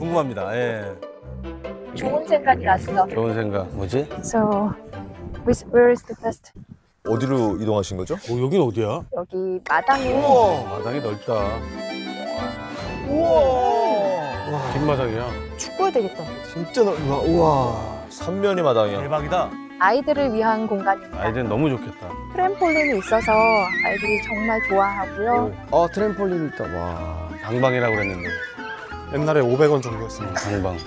궁금합니다. 예. 좋은 생각이 났어. 좋은 생각. 뭐지? So, where is the best? 어디로 이동하신 거죠? 여긴 어디야? 여기 마당에 마당이 넓다. 우와. 뒷마당이야. 축구해야 되겠다. 진짜 넓다. 우와. 삼면이 마당이야. 대박이다. 아이들을 위한 공간입니다. 아이들은 너무 좋겠다. 트램폴린이 있어서 아이들이 정말 좋아하고요. 트램폴린 있다. 와. 방방이라고 그랬는데. 옛날에 500원 정도였습니다. 방방.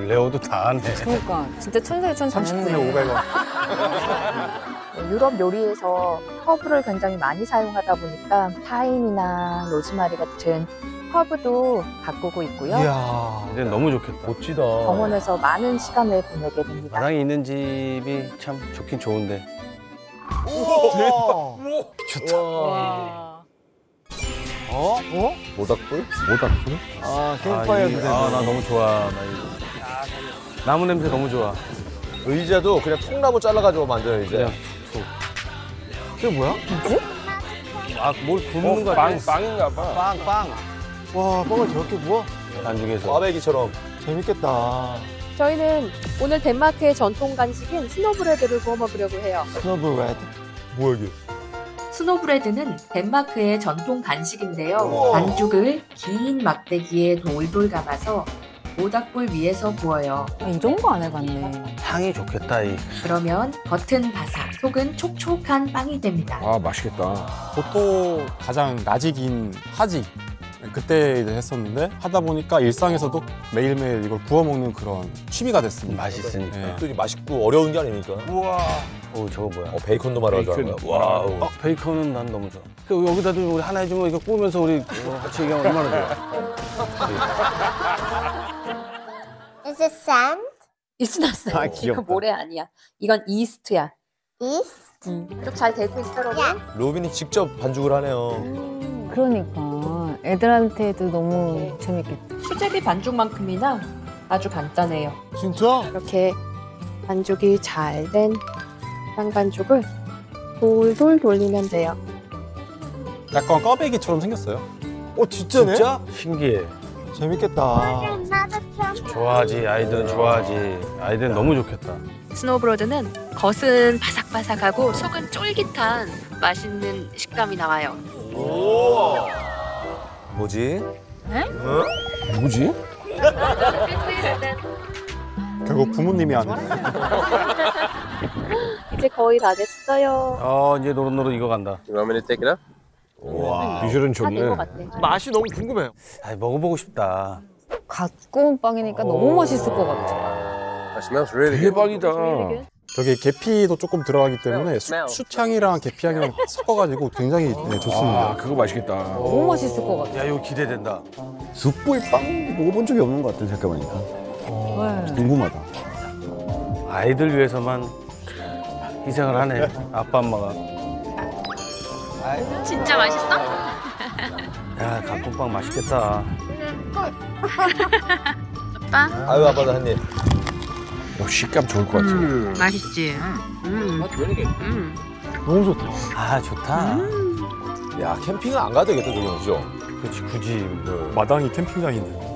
레오도 다 하네. 그러니까 진짜 천사의 천사. 30분에 500원. 유럽 요리에서 허브를 굉장히 많이 사용하다 보니까 타임이나 로즈마리 같은 허브도 바꾸고 있고요. 이야. 이제 너무 좋겠다. 멋지다. 정원에서 많은 시간을 보내게 됩니다. 마당이 있는 집이 참 좋긴 좋은데. 우와. 좋다. 와. 모닥불? 모닥불? 캠파이어 부대. 나 너무 좋아. 나 이거. 나무 냄새 너무 좋아. 의자도 그냥 통나무 잘라가지고 만든 의자. 그냥 툭툭. 그게 뭐야? 뭘 굽는 거 같아. 빵인가 봐. 빵. 와, 빵을 저렇게 구워? 안중에서. 꽈배기처럼. 재밌겠다. 저희는 오늘 덴마크의 전통 간식인 스노브레드를 구워 먹으려고 해요. 스노브 레드. 뭐야 이게? 스노브레드는 덴마크의 전통 간식인데요. 우와. 반죽을 긴 막대기에 돌돌 감아서 모닥불 위에서 구워요. 이런 거 안 해봤네. 향이 좋겠다. 그러면 겉은 바삭, 속은 촉촉한 빵이 됩니다. 맛있겠다. 보통 가장 낮이 긴 하지. 그때 이제 했었는데 하다 보니까 일상에서도 매일매일 이걸 구워 먹는 그런 취미가 됐습니다. 맛있으니까. 네. 또 맛있고 어려운 게 아니니까. 우와. 저거 뭐야? 베이컨도 말하는 줄 알고. 와우. 베이컨은 난 너무 좋아. 여기다도 우리 하나 해주면 이거 구우면서 우리 같이 얘기하면 얼마나 좋아. Is it sand? It's not sand. 이거 모래 아니야. 이건 이스트야. East? 좀 잘 되고 있어, 로빈? 로빈이 직접 반죽을 하네요. 그러니까 애들한테도 너무 재밌겠다. 수제비 반죽만큼이나 아주 간단해요. 진짜? 이렇게 반죽이 잘 된 빵반죽을 돌돌 돌리면 돼요. 약간 꽈배기처럼 생겼어요. 진짜네? 진짜? 신기해. 재밌겠다. 좋아하지. 아이들은 좋아하지. 아이들은 너무 좋겠다. 스노브로드는 겉은 바삭바삭하고 속은 쫄깃한 맛있는 식감이 나와요. 뭐지? 누구지? 결국 부모님이 하는. 이제 거의 다 됐어요. 이제 노릇노릇 이거 간다. 와. 비주얼은 다 된 것 같아. 맛이 너무 궁금해요. 먹어보고 싶다. 갓 구운 빵이니까 너무 맛있을 것 같아. 대박이다. 저기 계피도 조금 들어가기 때문에 숯향이랑 계피향이랑 섞어가지고 굉장히 좋습니다. 그거 맛있겠다. 너무 맛있을 것 같아. 야, 이거 기대된다. 숯불빵 먹어본 적이 없는 것 같아 생각해보니까. 네. 궁금하다. 아이들 위해서만 희생을 하네. 아빠, 엄마가. 진짜 맛있어? 야, 갓김빵 맛있겠다. 아빠? 아유 아빠도 한 입. 식감 좋을 것 같아. 맛있지? 너무 좋다. 좋다. 야 캠핑은 안 가도 되겠다 저기 그죠? 그렇지, 굳이. 마당이 캠핑장인데.